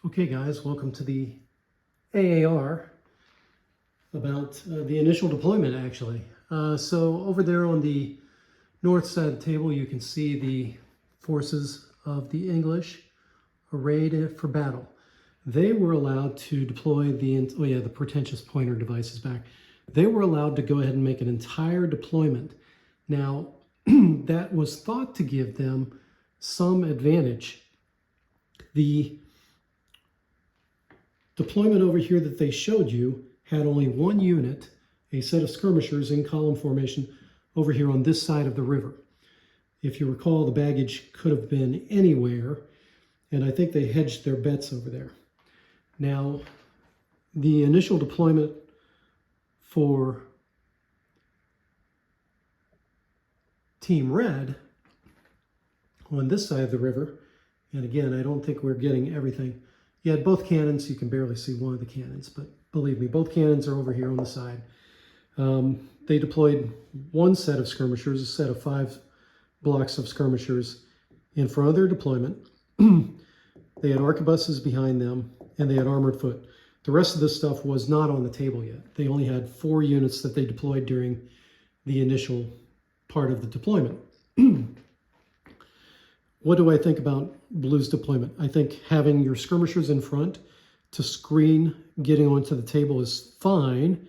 Okay guys, welcome to the AAR about the initial deployment actually. So over there on the north side of the table you can see the forces of the English arrayed for battle. They were allowed to deploy the pretentious pointer devices back. They were allowed to go ahead and make an entire deployment. Now that was thought to give them some advantage. The deployment over here that they showed you had only one unit, a set of skirmishers in column formation over here on this side of the river. If you recall, the baggage could have been anywhere, and I think they hedged their bets over there. Now, the initial deployment for Team Red on this side of the river, and again, I don't think we're getting everything. You had both cannons. You can barely see one of the cannons, but believe me, both cannons are over here on the side. They deployed one set of skirmishers, a set of 5 blocks of skirmishers in front of their deployment. They had arquebuses behind them, and they had armored foot. The rest of this stuff was not on the table yet. They only had 4 units that they deployed during the initial part of the deployment. What do I think about Blue's deployment? I think having your skirmishers in front to screen getting onto the table is fine,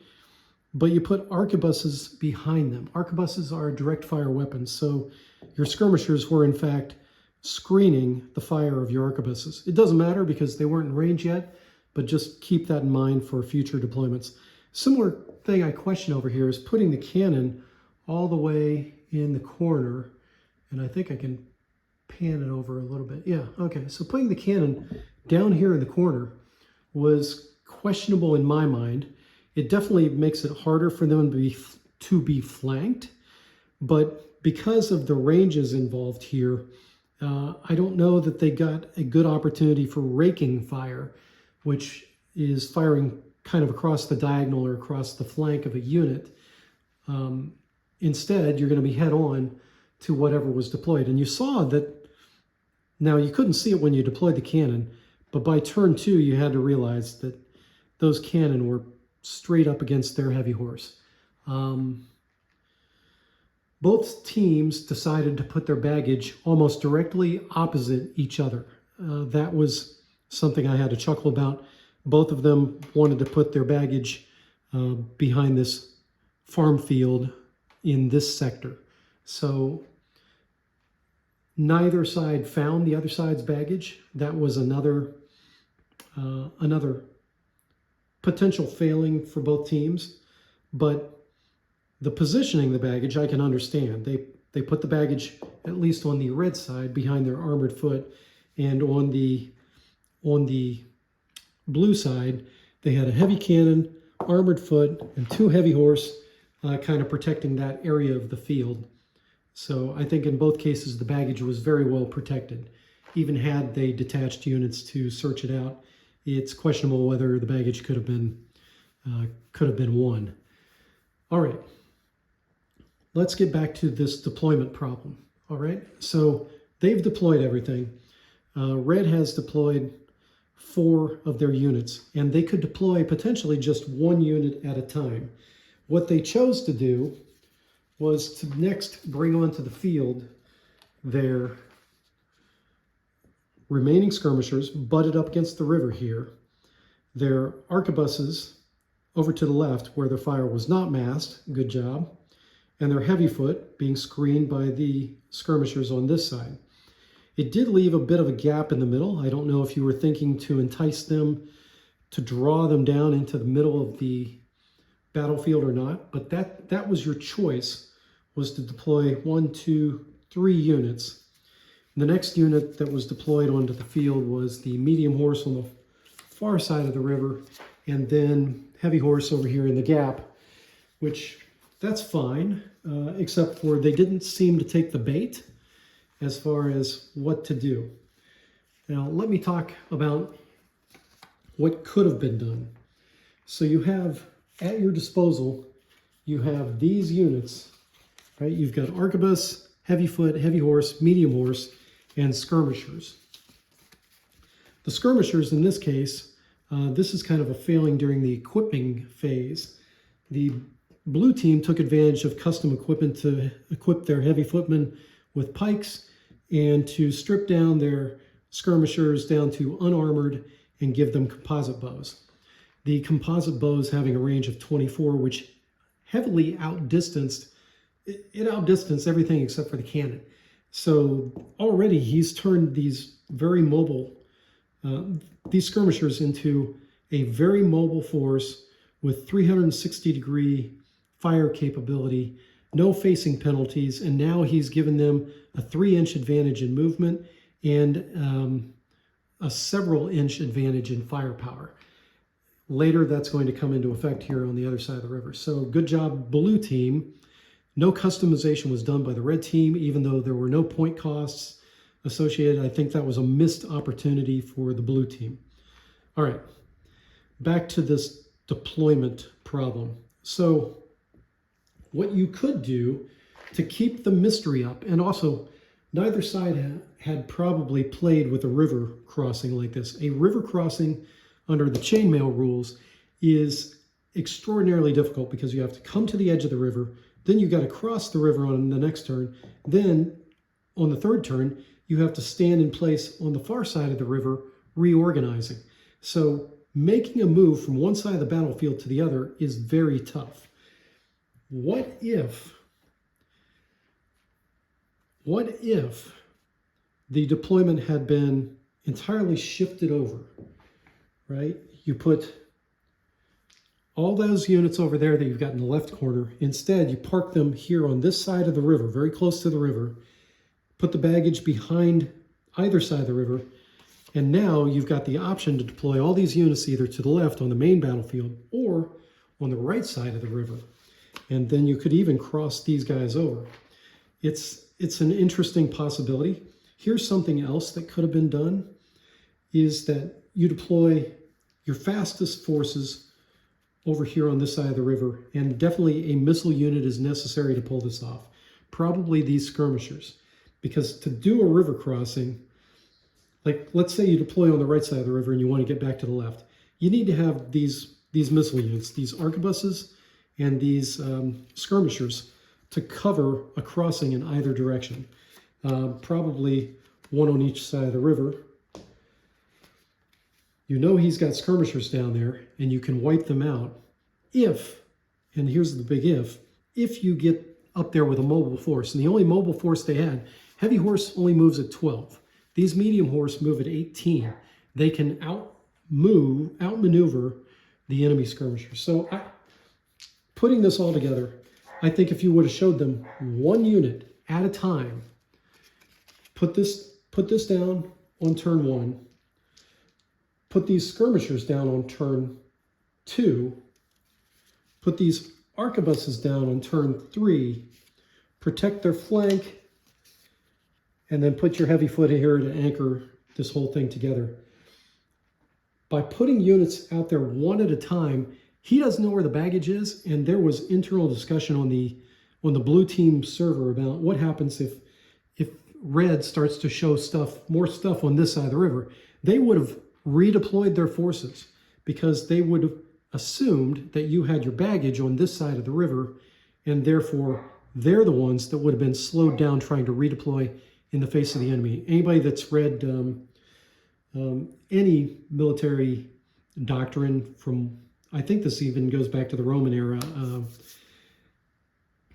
but you put arquebuses behind them. Arquebuses are direct fire weapons, so your skirmishers were in fact screening the fire of your arquebuses. It doesn't matter because they weren't in range yet, but just keep that in mind for future deployments. Similar thing I question over here is putting the cannon all the way in the corner, and I think I can pan it over a little bit. Yeah, okay. So putting the cannon down here in the corner was questionable in my mind. It definitely makes it harder for them to be flanked, but because of the ranges involved here, I don't know that they got a good opportunity for raking fire, which is firing kind of across the diagonal or across the flank of a unit. Instead, you're going to be head on to whatever was deployed. And you saw that, now you couldn't see it when you deployed the cannon, but by turn 2, you had to realize that those cannon were straight up against their heavy horse. Both teams decided to put their baggage almost directly opposite each other. That was something I had to chuckle about. Both of them wanted to put their baggage behind this farm field in this sector. So neither side found the other side's baggage. That was another potential failing for both teams. But the positioning the baggage, I can understand. They put the baggage at least on the red side behind their armored foot, and on the blue side, they had a heavy cannon, armored foot, and 2 heavy horse kind of protecting that area of the field. So I think in both cases, the baggage was very well protected. Even had they detached units to search it out, it's questionable whether the baggage could have been won. All right, let's get back to this deployment problem. All right, so they've deployed everything. Red has deployed 4 of their units, and they could deploy potentially just 1 unit at a time. What they chose to do was to next bring onto the field their remaining skirmishers butted up against the river here, their arquebuses over to the left where their fire was not masked, good job, and their heavy foot being screened by the skirmishers on this side. It did leave a bit of a gap in the middle. I don't know if you were thinking to entice them, to draw them down into the middle of the battlefield or not, but that was your choice, was to deploy 1, 2, 3 units. The next unit that was deployed onto the field was the medium horse on the far side of the river, and then heavy horse over here in the gap, which that's fine, except for they didn't seem to take the bait as far as what to do. Now, let me talk about what could have been done. So you have, at your disposal, you have these units, right? You've got arquebus, heavy foot, heavy horse, medium horse, and skirmishers. The skirmishers in this case, this is kind of a failing during the equipping phase. The blue team took advantage of custom equipment to equip their heavy footmen with pikes and to strip down their skirmishers down to unarmored and give them composite bows. The composite bows having a range of 24, which heavily outdistanced, it outdistanced everything except for the cannon. So already he's turned these very mobile, these skirmishers into a very mobile force with 360-degree fire capability, no facing penalties, and now he's given them a 3-inch advantage in movement and a several-inch advantage in firepower. Later, that's going to come into effect here on the other side of the river. So good job, blue team. No customization was done by the red team, even though there were no point costs associated. I think that was a missed opportunity for the blue team. All right, back to this deployment problem. So what you could do to keep the mystery up, and also neither side had probably played with a river crossing like this. A river crossing under the chainmail rules is extraordinarily difficult because you have to come to the edge of the river, then you got to cross the river on the next turn, then on the third turn, you have to stand in place on the far side of the river, reorganizing. So making a move from one side of the battlefield to the other is very tough. What if the deployment had been entirely shifted over, right? You put all those units over there that you've got in the left corner. Instead, you park them here on this side of the river, very close to the river, put the baggage behind either side of the river, and now you've got the option to deploy all these units either to the left on the main battlefield or on the right side of the river. And then you could even cross these guys over. It's an interesting possibility. Here's something else that could have been done, is that you deploy your fastest forces over here on this side of the river, and definitely a missile unit is necessary to pull this off. Probably these skirmishers, because to do a river crossing, like let's say you deploy on the right side of the river and you want to get back to the left, you need to have these missile units, these arquebuses and these skirmishers to cover a crossing in either direction. Probably one on each side of the river. You know he's got skirmishers down there, and you can wipe them out if, and here's the big if you get up there with a mobile force. And the only mobile force they had, heavy horse only moves at 12. These medium horse move at 18. They can outmaneuver the enemy skirmishers. So putting this all together, I think if you would have showed them one unit at a time, put this down on turn 1, put these skirmishers down on turn 2, put these arquebuses down on turn 3, protect their flank, and then put your heavy foot here to anchor this whole thing together. By putting units out there one at a time, he doesn't know where the baggage is, and there was internal discussion on the blue team server about what happens if red starts to show more stuff on this side of the river. They would have redeployed their forces because they would have assumed that you had your baggage on this side of the river, and therefore they're the ones that would have been slowed down trying to redeploy in the face of the enemy. Anybody that's read any military doctrine from, I think this even goes back to the Roman era,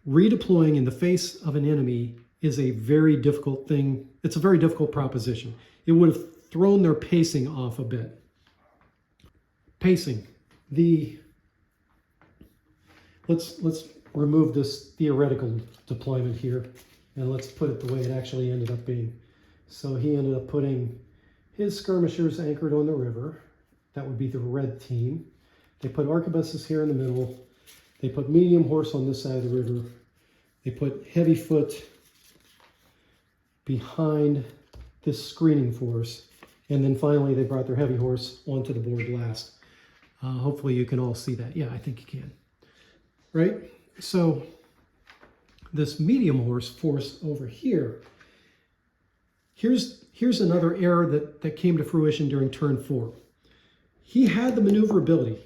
redeploying in the face of an enemy is a very difficult thing. It's a very difficult proposition. It would have thrown their pacing off a bit. Pacing. Let's remove this theoretical deployment here, and let's put it the way it actually ended up being. So he ended up putting his skirmishers anchored on the river. That would be the red team. They put arquebuses here in the middle. They put medium horse on this side of the river. They put heavy foot behind this screening force. And then finally, they brought their heavy horse onto the board last. Hopefully you can all see that. Yeah, I think you can. Right? So this medium horse force over here, Here's another error that came to fruition during turn 4. He had the maneuverability.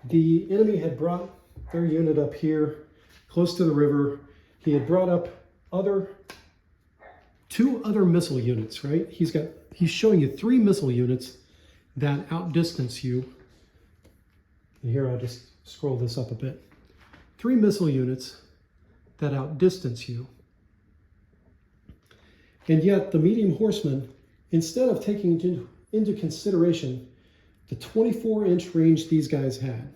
The enemy had brought their unit up here, close to the river. He had brought up two other missile units, right? He's showing you 3 missile units that outdistance you. And here, I'll just scroll this up a bit. 3 missile units that outdistance you. And yet the medium horsemen, instead of taking into consideration the 24-inch range these guys had,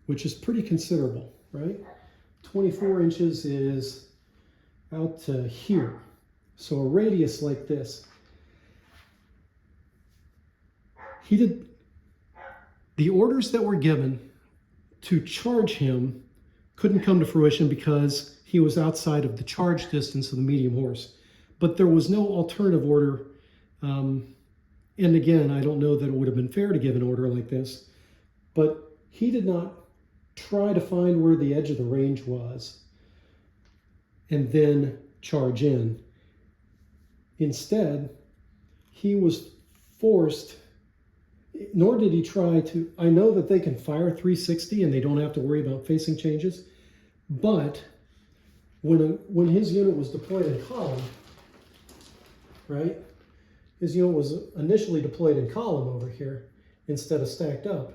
which is pretty considerable, right? 24 inches is out to here. So a radius like this. The orders that were given to charge him couldn't come to fruition because he was outside of the charge distance of the medium horse. But there was no alternative order. And again, I don't know that it would have been fair to give an order like this, but he did not try to find where the edge of the range was and then charge in. Instead, he was forced, nor did he try to, I know that they can fire 360 and they don't have to worry about facing changes, but when his unit was deployed in column, right? His unit was initially deployed in column over here instead of stacked up.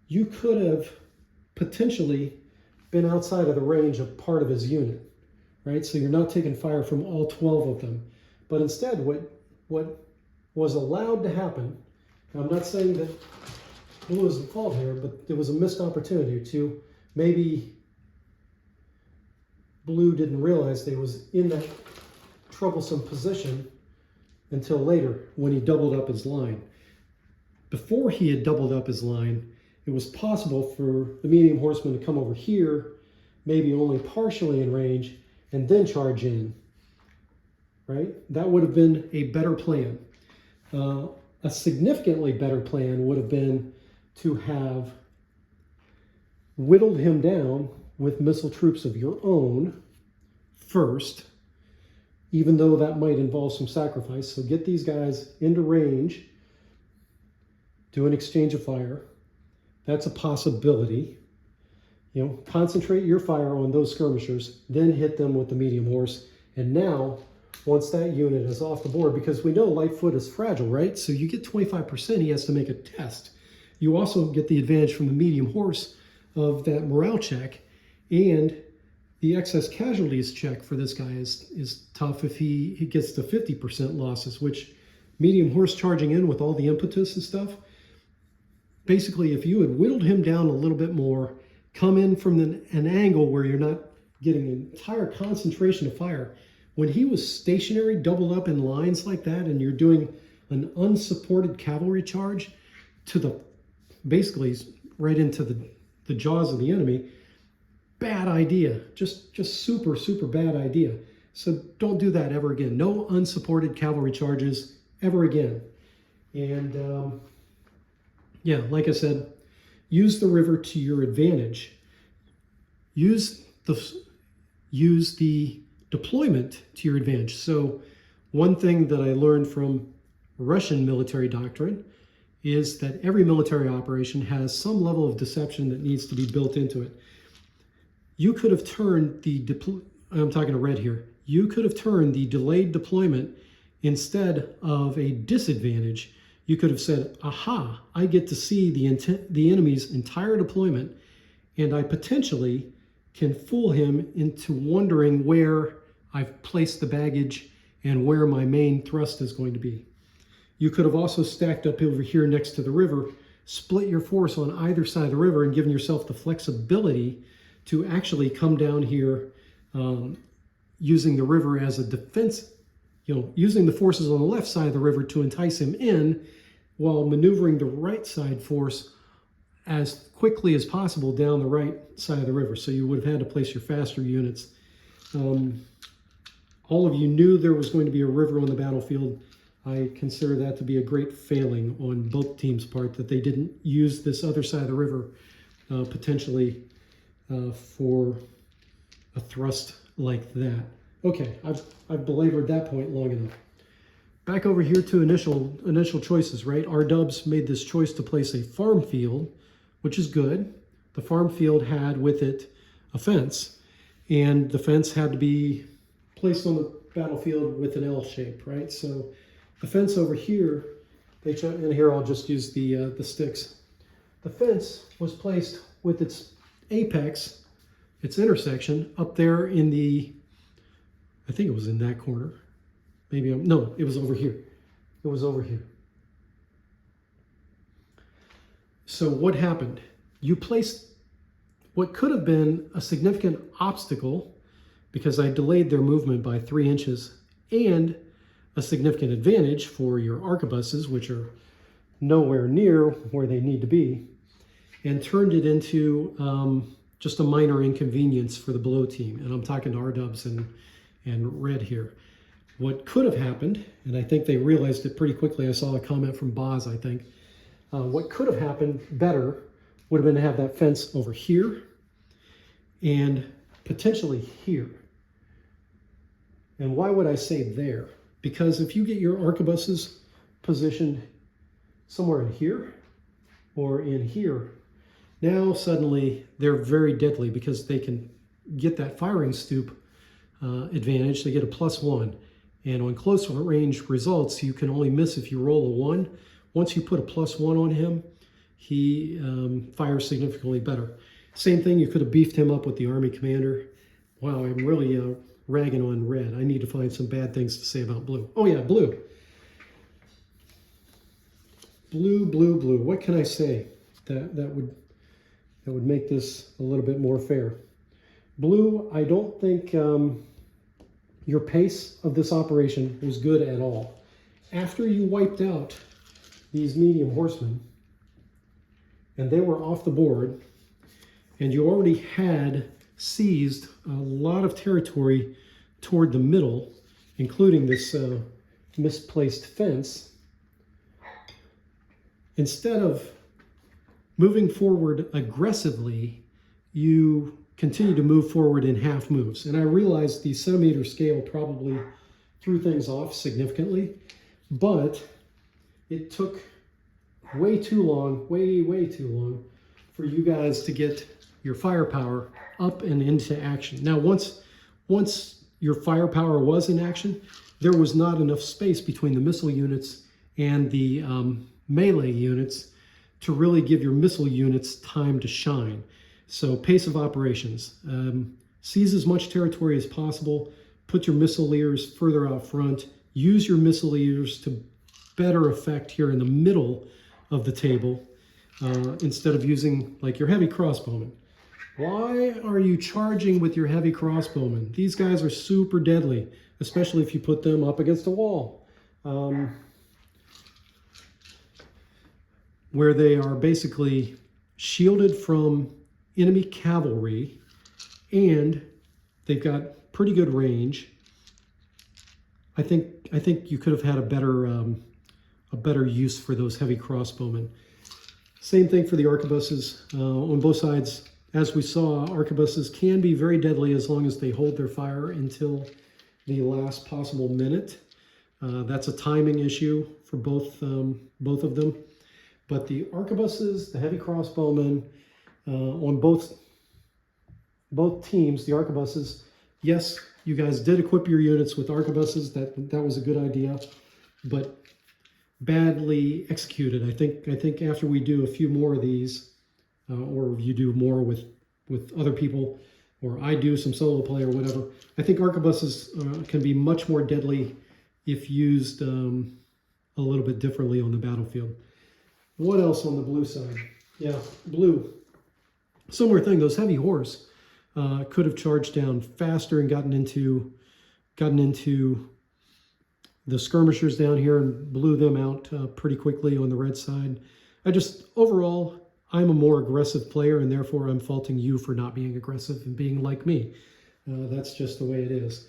You could have potentially been outside of the range of part of his unit, right? So you're not taking fire from all 12 of them. But instead, what was allowed to happen, I'm not saying that Blue is at fault here, but there was a missed opportunity to maybe Blue didn't realize they was in that troublesome position until later when he doubled up his line. Before he had doubled up his line, it was possible for the medium horseman to come over here, maybe only partially in range, and then charge in, right? That would have been a better plan. A significantly better plan would have been to have whittled him down with missile troops of your own first, even though that might involve some sacrifice. So get these guys into range, do an exchange of fire. That's a possibility. You know, concentrate your fire on those skirmishers, then hit them with the medium horse. And now, once that unit is off the board, because we know Lightfoot is fragile, right? So you get 25%, he has to make a test. You also get the advantage from the medium horse of that morale check, and the excess casualties check for this guy is tough if he gets to 50% losses, which medium horse charging in with all the impetus and stuff. Basically, if you had whittled him down a little bit more, come in from an angle where you're not getting an entire concentration of fire. When he was stationary, doubled up in lines like that, and you're doing an unsupported cavalry charge basically right into the jaws of the enemy, bad idea. Just super, super bad idea. So don't do that ever again. No unsupported cavalry charges ever again. And yeah, like I said, use the river to your advantage. Use the deployment to your advantage. So one thing that I learned from Russian military doctrine is that every military operation has some level of deception that needs to be built into it. You could have turned I'm talking to red here. You could have turned the delayed deployment instead of a disadvantage. You could have said, aha, I get to see the enemy's entire deployment, and I potentially can fool him into wondering where I've placed the baggage and where my main thrust is going to be. You could have also stacked up over here next to the river, split your force on either side of the river, and given yourself the flexibility to actually come down here using the river as a defense, using the forces on the left side of the river to entice him in, while maneuvering the right side force as quickly as possible down the right side of the river. So you would have had to place your faster units. All of you knew there was going to be a river on the battlefield. I consider that to be a great failing on both teams' part, that they didn't use this other side of the river potentially for a thrust like that. Okay, I've belabored that point long enough. Back over here to initial choices, right? Our Dubs made this choice to place a farm field, which is good. The farm field had with it a fence, and the fence had to be placed on the battlefield with an L shape, right? So the fence over here, and here I'll just use the sticks. The fence was placed with its apex, its intersection, up there in the, I think it was in that corner. Maybe no, it was over here. It was over here. So what happened? You placed what could have been a significant obstacle, because I delayed their movement by 3 inches, and a significant advantage for your arquebuses, which are nowhere near where they need to be, and turned it into just a minor inconvenience for the below team. And I'm talking to our Dubs and Red here. What could have happened, and I think they realized it pretty quickly, I saw a comment from Boz, I think, what could have happened better would have been to have that fence over here and potentially here. And why would I say there? Because if you get your arquebuses positioned somewhere in here or in here, now suddenly they're very deadly because they can get that firing stoop advantage. They get a +1. And on close range results, you can only miss if you roll a 1. Once you put a +1 on him, he fires significantly better. Same thing, you could have beefed him up with the Army Commander. Wow, I'm really ragging on Red. I need to find some bad things to say about Blue. Oh yeah, Blue. Blue. What can I say that would make this a little bit more fair? Blue, I don't think your pace of this operation was good at all. After you wiped out these medium horsemen, and they were off the board, and you already had seized a lot of territory toward the middle, including this misplaced fence, instead of moving forward aggressively, you continue to move forward in half moves. And I realized the centimeter scale probably threw things off significantly, but it took way too long, way too long for you guys to get your firepower up and into action. Now, once your firepower was in action, there was not enough space between the missile units and the melee units to really give your missile units time to shine. So pace of operations, seize as much territory as possible, put your missile leaders further out front, use your missile leaders to better effect here in the middle of the table, instead of using like your heavy crossbowmen. Why are you charging with your heavy crossbowmen? These guys are super deadly, especially if you put them up against a wall, where they are basically shielded from enemy cavalry, and they've got pretty good range. I think you could have had a better use for those heavy crossbowmen. Same thing for the arquebuses on both sides. As we saw, arquebuses can be very deadly as long as they hold their fire until the last possible minute. That's a timing issue for both of them. But the arquebuses, the heavy crossbowmen, on both teams, the arquebuses, yes, you guys did equip your units with arquebuses. That was a good idea, but badly executed. I think after we do a few more of these, or you do more with other people, or I do some solo play or whatever, I think arquebuses can be much more deadly if used a little bit differently on the battlefield. What else on the blue side? Yeah, blue. Similar thing, those heavy horse could have charged down faster and gotten into the skirmishers down here and blew them out pretty quickly on the red side. Overall, I'm a more aggressive player, and therefore I'm faulting you for not being aggressive and being like me. That's just the way it is.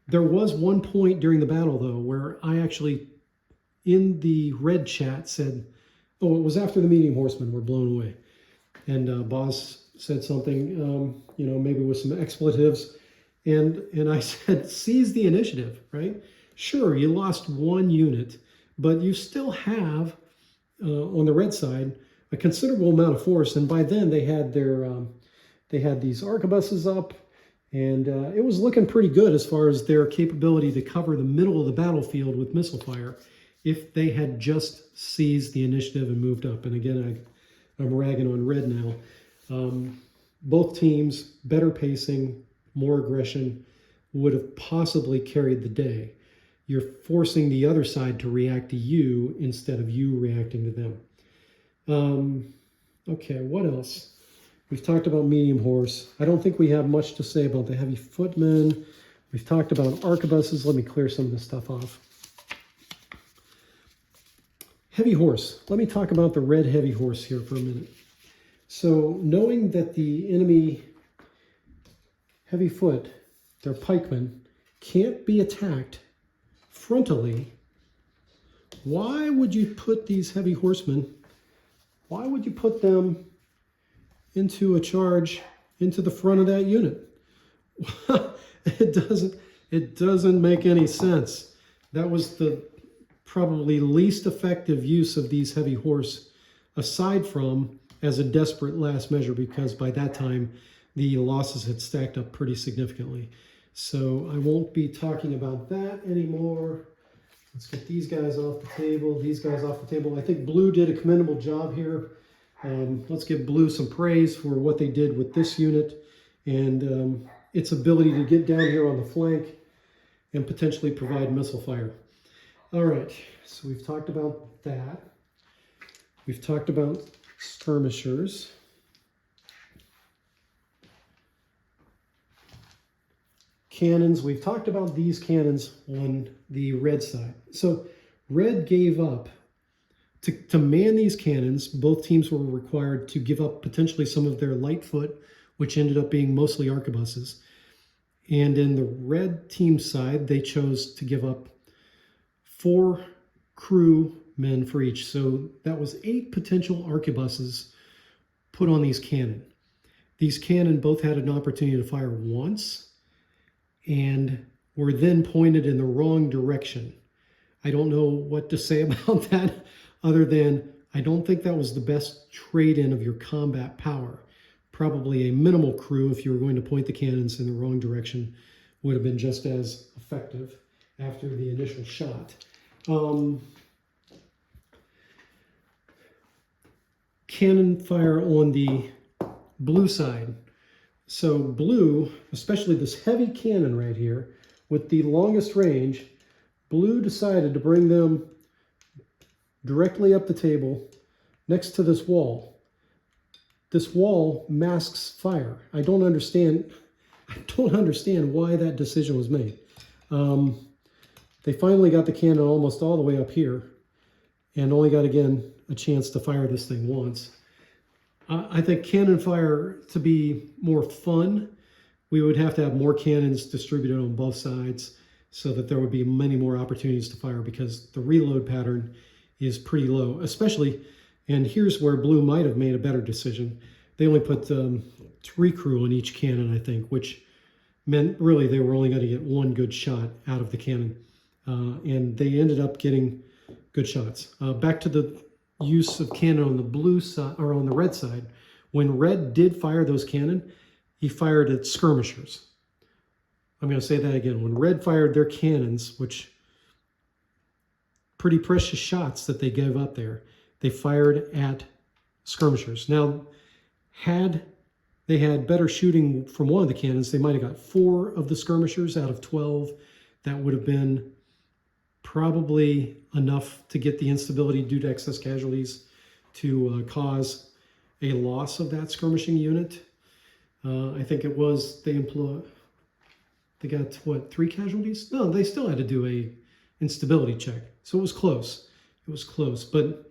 There was one point during the battle, though, where I actually, in the red chat, said, oh, it was after the medium horsemen were blown away. And Boz said something, maybe with some expletives. And I said, seize the initiative, right? Sure, you lost one unit, but you still have, on the red side, a considerable amount of force. And by then they had these arquebuses up, and it was looking pretty good as far as their capability to cover the middle of the battlefield with missile fire if they had just seized the initiative and moved up. And again, I'm ragging on red now. Both teams, better pacing, more aggression, would have possibly carried the day. You're forcing the other side to react to you instead of you reacting to them. Okay, what else? We've talked about medium horse. I don't think we have much to say about the heavy footmen. We've talked about arquebuses. Let me clear some of this stuff off. Heavy horse. Let me talk about the red heavy horse here for a minute. So knowing that the enemy heavy foot, their pikemen, can't be attacked frontally, why would you put these heavy horsemen, why would you put them into a charge into the front of that unit? It doesn't make any sense. That was the probably least effective use of these heavy horse, aside from as a desperate last measure, because by that time the losses had stacked up pretty significantly. So I won't be talking about that anymore. Let's get these guys off the table, these guys off the table. I think Blue did a commendable job here. Let's give Blue some praise for what they did with this unit and its ability to get down here on the flank and potentially provide missile fire. All right, so we've talked about that. We've talked about skirmishers. Cannons, we've talked about these cannons on the red side. So red gave up. To man these cannons, both teams were required to give up potentially some of their light foot, which ended up being mostly arquebuses. And in the red team side, they chose to give up 4 crew men for each. So that was 8 potential arquebuses put on these cannon. These cannon both had an opportunity to fire once and were then pointed in the wrong direction. I don't know what to say about that other than I don't think that was the best trade-in of your combat power. Probably a minimal crew, if you were going to point the cannons in the wrong direction, would have been just as effective after the initial shot. Cannon fire on the blue side. So blue, especially this heavy cannon right here, with the longest range, Blue decided to bring them directly up the table next to this wall. This wall masks fire. I don't understand why that decision was made. They finally got the cannon almost all the way up here and only got, again, a chance to fire this thing once. I think cannon fire, to be more fun, we would have to have more cannons distributed on both sides so that there would be many more opportunities to fire, because the reload pattern is pretty low, especially, and here's where Blue might have made a better decision. They only put 3 crew on each cannon, I think, which meant really they were only going to get 1 good shot out of the cannon. And they ended up getting good shots. Back to the use of cannon on the blue side, or on the red side. When red did fire those cannon, he fired at skirmishers. I'm going to say that again. When red fired their cannons, which pretty precious shots that they gave up there, they fired at skirmishers. Now, had they had better shooting from one of the cannons, they might have got 4 of the skirmishers out of 12. That would have been probably enough to get the instability due to excess casualties to cause a loss of that skirmishing unit. I think it was, they got, what, 3 casualties? No, they still had to do a instability check. So it was close. It was close. But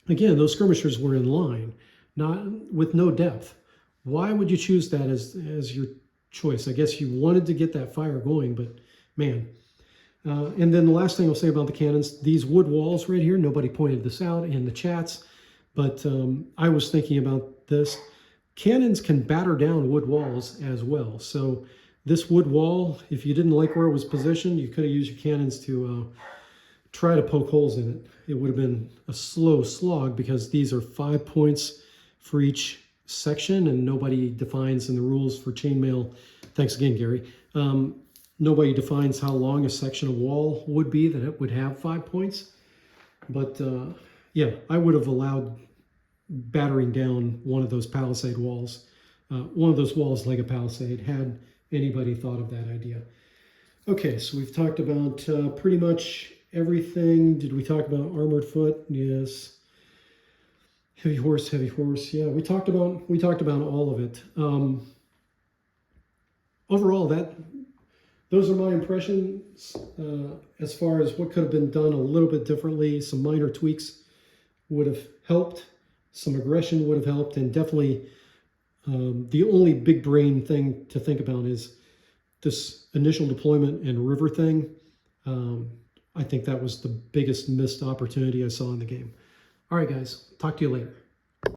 again, those skirmishers were in line, not with no depth. Why would you choose that as your choice? I guess you wanted to get that fire going, but man. And then the last thing I'll say about the cannons, these wood walls right here, nobody pointed this out in the chats, but I was thinking about this. Cannons can batter down wood walls as well. So This wood wall, if you didn't like where it was positioned, you could have used your cannons to try to poke holes in it. It would have been a slow slog because these are 5 points for each section, and nobody defines in the rules for chainmail. Thanks again, Gary. Nobody defines how long a section of wall would be that it would have 5 points. But yeah, I would have allowed battering down one of those palisade walls. One of those walls like a palisade, had anybody thought of that idea. Okay, so we've talked about pretty much everything. Did we talk about armored foot? Yes. Heavy horse, heavy horse. Yeah, we talked about all of it. Overall, those are my impressions as far as what could have been done a little bit differently. Some minor tweaks would have helped. Some aggression would have helped, and definitely the only big brain thing to think about is this initial deployment and river thing. I think that was the biggest missed opportunity I saw in the game. All right, guys, talk to you later.